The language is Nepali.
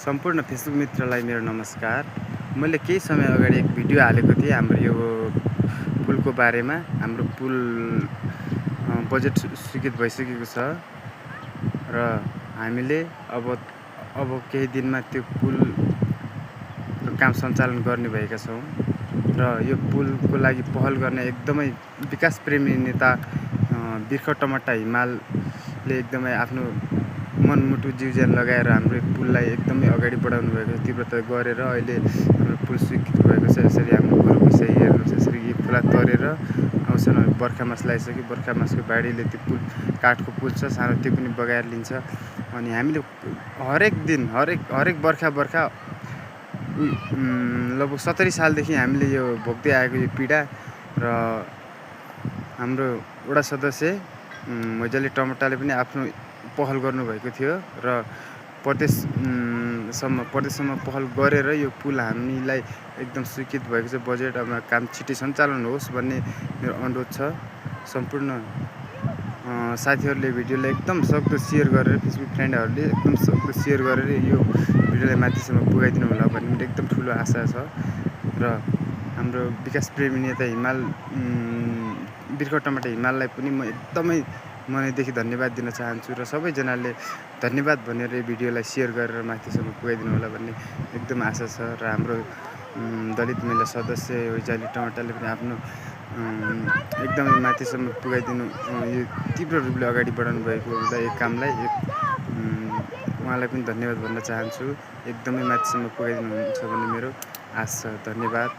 सम्पूर्ण फेसबुक मित्रलाई मेरो नमस्कार। मैले केही समय अगाडि एक भिडियो हालेको थिएँ हाम्रो यो पुलको बारेमा। हाम्रो पुल बजेट स्वीकृत भइसकेको छ र हामीले अब केही दिनमा त्यो पुल काम सञ्चालन गर्ने भएका छौँ र यो पुलको लागि पहल गर्ने एकदमै विकास प्रेमी नेता बिर्ख टमट्टा हिमालले एकदमै आफ्नो मनमुटु जीवज्यान लगाएर हाम्रो पुललाई एकदमै अगाडि बढाउनु भएको तीव्रता गरेर अहिले हाम्रो पुल स्वीकृत भएको छ। यसरी हाम्रो गुरुको सही हेर्नुहोस्, यसरी यी खोला तरेर आउँछन्। बर्खा मास लगाइसक्यो, बर्खा मासको बाढीले त्यो पुल काठको पुल छ सानो, त्यो पनि बगाएर लिन्छ। अनि हामीले हरेक दिन हरेक बर्खा लगभग 70 सालदेखि हामीले यो भोग्दै आएको यो पीडा र हाम्रो वडा सदस्य मैजाली टमट्टाले पनि आफ्नो पहल गर्नुभएको थियो र प्रदेशसम्म पहल गरेर यो पुल हामीलाई एकदम स्वीकृत भएको छ। बजेट अब काम छिटै सञ्चालन होस् भन्ने मेरो अनुरोध छ। सम्पूर्ण साथीहरूले भिडियोलाई एकदम सक्दो सेयर गरेर, फेसबुक फ्रेन्डहरूले एकदम सक्दो सेयर गरेर यो भिडियोलाई माथिसम्म पुगाइदिनु होला भन्ने मेरो एकदम ठुलो आशा छ। र हाम्रो विकास प्रेमी नेता बिर्ख टमट्टा हिमाललाई पनि म एकदमै मनैदेखि धन्यवाद दिन चाहन्छु र सबैजनाले धन्यवाद भनेर यो भिडियोलाई सेयर गरेर माथिसम्म पुगाइदिनु होला भन्ने एकदम आशा छ। र हाम्रो दलित महिला सदस्य मैजाली टमट्टाले पनि आफ्नो एकदमै माथिसम्म पुगाइदिनु यो तीव्र रूपले अगाडि बढाउनु भएको हुँदा यो कामलाई उहाँलाई पनि धन्यवाद भन्न चाहन्छु। एकदमै माथिसम्म पुगाइदिनुहुन्छ भन्ने मेरो आशा छ। धन्यवाद।